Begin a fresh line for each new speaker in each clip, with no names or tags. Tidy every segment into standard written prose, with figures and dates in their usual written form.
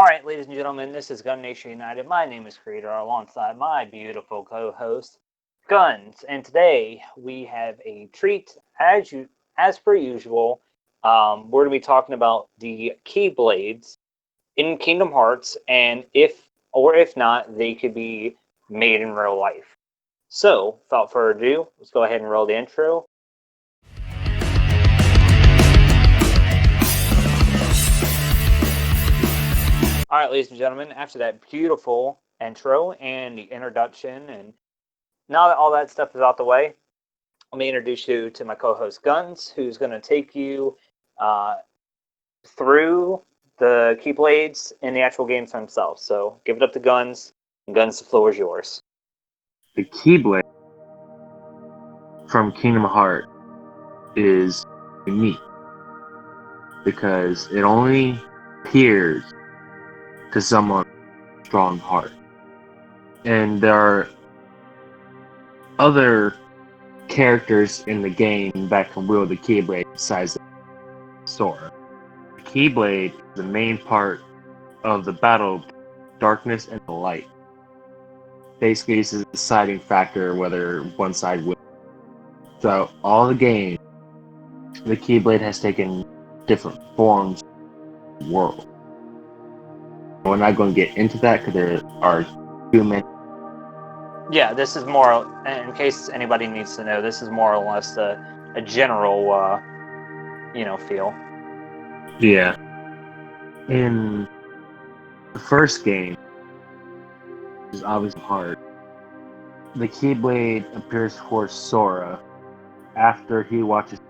Alright, ladies and gentlemen, this is Gun Nation United. My name is Creator, alongside my beautiful co-host, Guns. And today, we have a treat, as per usual. We're going to be talking about the Keyblades in Kingdom Hearts, and if not, they could be made in real life. So, without further ado, let's go ahead and roll the intro. All right, ladies and gentlemen, after that beautiful intro and the introduction, and now that all that stuff is out the way, let me introduce you to my co-host Guns, who's going to take you through the Keyblades and the actual games themselves. So give it up to Guns, and Guns, the floor is yours.
The Keyblade from Kingdom Hearts is unique because it only appears to someone with a strong heart. And there are other characters in the game that can wield the Keyblade besides Sora. The Keyblade is the main part of the battle of darkness and the light. Basically, it's a deciding factor whether one side wins. Throughout all the games, the Keyblade has taken different forms in the world. We're not going to get into that because there are too many.
Yeah, this is more, in case anybody needs to know, this is more or less a general, feel.
Yeah. In the first game, which is obviously hard, the Keyblade appears for Sora after he watches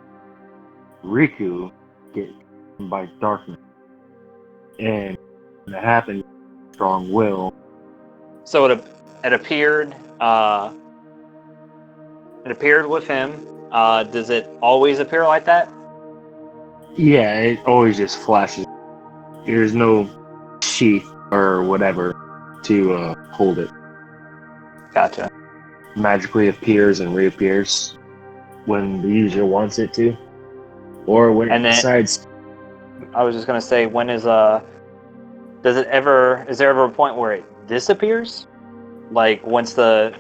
Riku get eaten by darkness. And when that happened, strong will.
So it appeared with him. Does it always appear like that?
Yeah, it always just flashes. There's no sheath or whatever to hold it.
Gotcha.
Magically appears and reappears when the user wants it to, or when it decides.
I was just gonna say, is there ever a point where it disappears? Like once the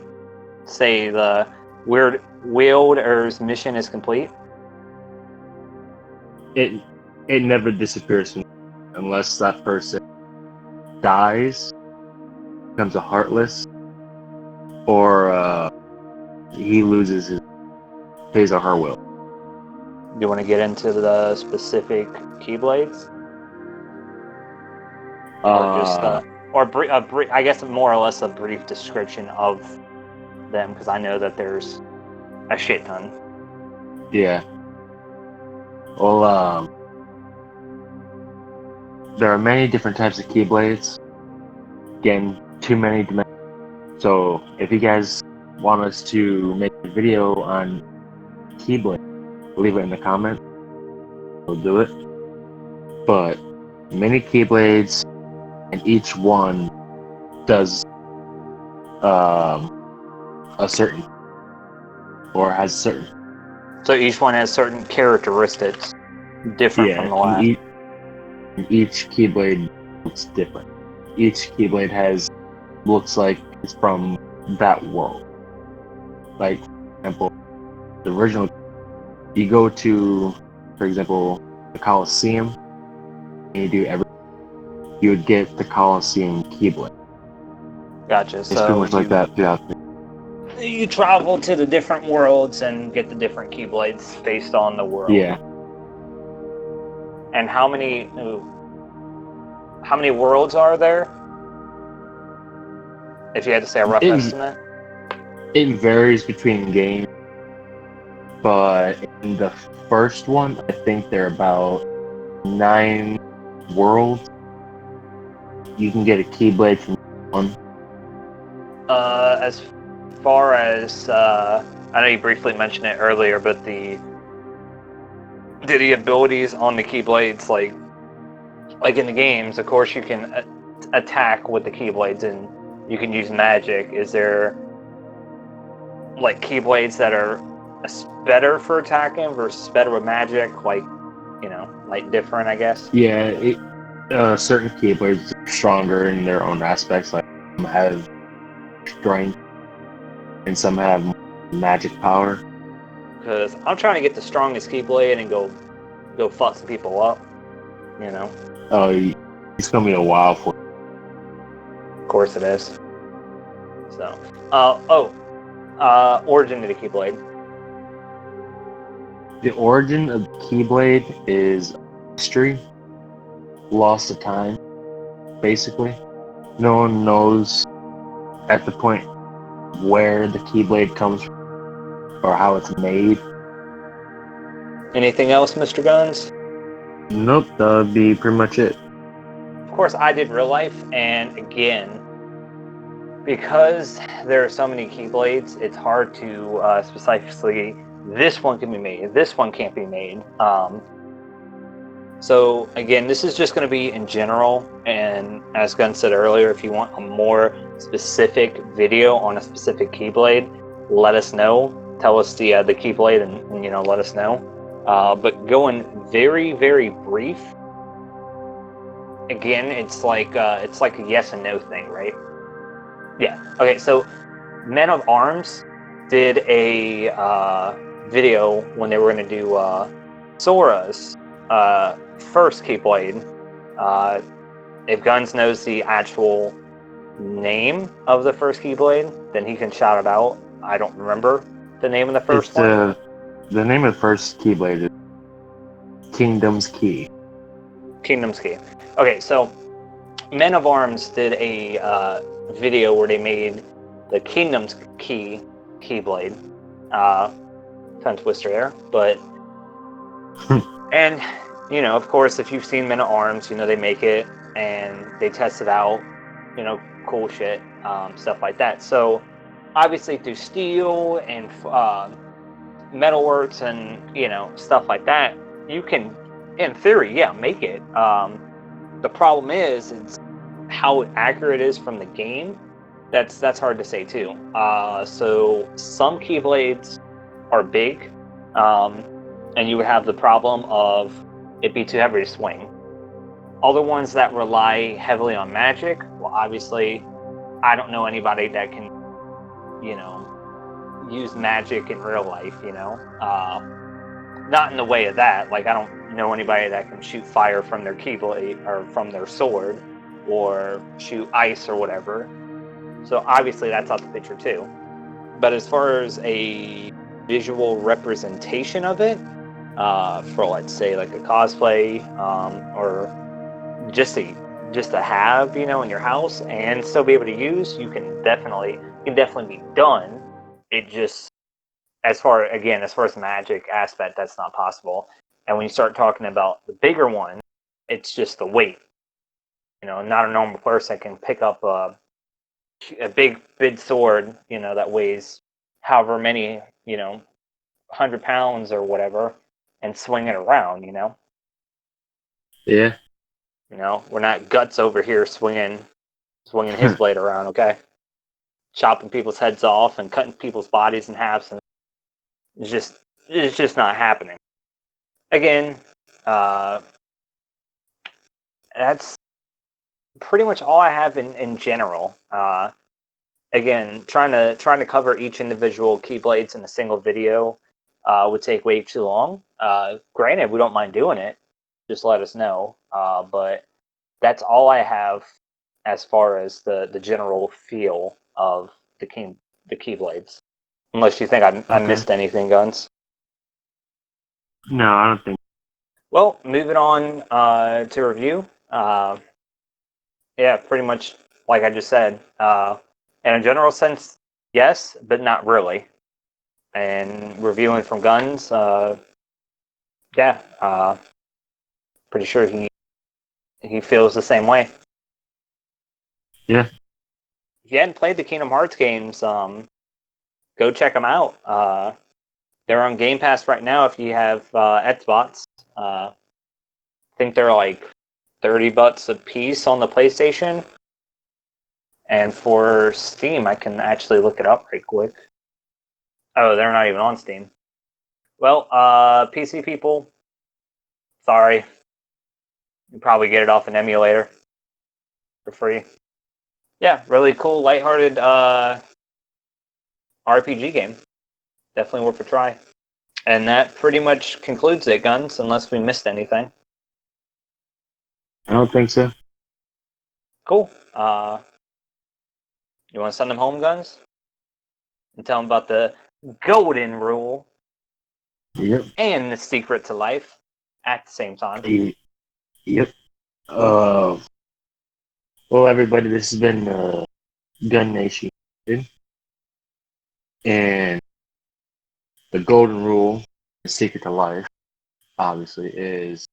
weird wielder's mission is complete?
It never disappears unless that person dies, becomes a heartless, or he loses his or her will.
Do you want to get into the specific Keyblades? I guess more or less a brief description of them, because I know that there's a shit ton.
Yeah. Well, there are many different types of Keyblades. Again, too many to mention. So, if you guys want us to make a video on Keyblade, leave it in the comments. We'll do it. But many Keyblades, and each one does a certain, or has certain.
So each one has certain characteristics different from the last.
Each Keyblade looks different. Each Keyblade looks like it's from that world. Like, for example, the original, you go to, for example, the Colosseum, and you would get the Colosseum Keyblade.
Gotcha.
It's pretty much like that throughout.
You travel to the different worlds and get the different Keyblades based on the world.
Yeah.
And how many worlds are there? If you had to say a rough estimate.
It varies between games, but in the first one, I think there are about 9 worlds. You can get a Keyblade from one.
As far as I know you briefly mentioned it earlier, but the abilities on the Keyblades, like in the games, of course you can attack with the Keyblades and you can use magic. Is there like Keyblades that are better for attacking versus better with magic? Like different, I guess.
Yeah, Certain keyblades are stronger in their own aspects, like some have strength and some have magic power.
Because I'm trying to get the strongest Keyblade and go fuck some people up. You know,
Oh, it's gonna be a while for.
of course it is. So, origin of the Keyblade.
The origin of the Keyblade is mystery, lost to time, basically. No one knows at the point where the Keyblade comes from or how it's made.
Anything else, Mr. Guns?
Nope, that would be pretty much it.
Of course, I did real life, and again, because there are so many Keyblades, it's hard to specifically, this one can be made, this one can't be made. So again, this is just going to be in general, and as Gunn said earlier, if you want a more specific video on a specific Keyblade, let us know. Tell us the Keyblade, and let us know. But going very, very brief. Again, it's like a yes and no thing, right? Yeah. Okay. So, Men of Arms did a video when they were going to do Sora's first Keyblade. If Guns knows the actual name of the first Keyblade, then he can shout it out. I don't remember the name of the first one.
The name of the first Keyblade is Kingdom's Key.
Kingdom's Key. Okay, so Men of Arms did a video where they made the Kingdom's Key Keyblade. Tongue twister there, but and of course, if you've seen Men of Arms, they make it and they test it out. Cool shit, stuff like that. So obviously through steel and metalworks and stuff like that, you can, in theory, make it. The problem is it's how accurate it is from the game. That's hard to say too. So some Keyblades are big, and you would have the problem of it be too heavy to swing. Other ones that rely heavily on magic, well, obviously, I don't know anybody that can, use magic in real life. Not in the way of that. Like, I don't know anybody that can shoot fire from their Keyblade or from their sword, or shoot ice or whatever. So obviously, that's out the picture too. But as far as a visual representation of it, for let's say like a cosplay, or just to have in your house and still be able to use, you can definitely be done. It just as far as magic aspect, that's not possible. And when you start talking about the bigger one, it's just the weight. Not a normal person can pick up a big sword, that weighs however many 100 pounds or whatever, and swing it around.
Yeah.
We're not Guts over here swinging his blade around, okay? Chopping people's heads off and cutting people's bodies in halves, and it's just not happening. Again, that's pretty much all I have in general. Again, trying to cover each individual Keyblades in a single video would take way too long. Granted, we don't mind doing it. Just let us know. But that's all I have as far as the general feel of the Keyblades. Unless you think I missed anything, Guns.
No, I don't think.
Well, moving on to review. Yeah, pretty much like I just said. In a general sense, yes, but not really. And reviewing from Guns, pretty sure he feels the same way.
Yeah.
If you hadn't played the Kingdom Hearts games, go check them out. They're on Game Pass right now if you have Xbox. I think they're like $30 a piece on the PlayStation. And for Steam, I can actually look it up right quick. Oh, they're not even on Steam. Well, PC people, sorry. You probably get it off an emulator for free. Yeah, really cool, lighthearted RPG game. Definitely worth a try. And that pretty much concludes it, Guns, unless we missed anything.
I don't think so.
Cool. You want to send them home, Guns? And tell them about the golden rule
Yep.
and the secret to life at the same time.
Yep. Well, everybody, this has been Gun Nation. And the golden rule, the secret to life, obviously, is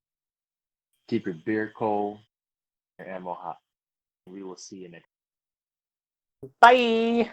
keep your beer cold and ammo hot. We will see you next.
Bye!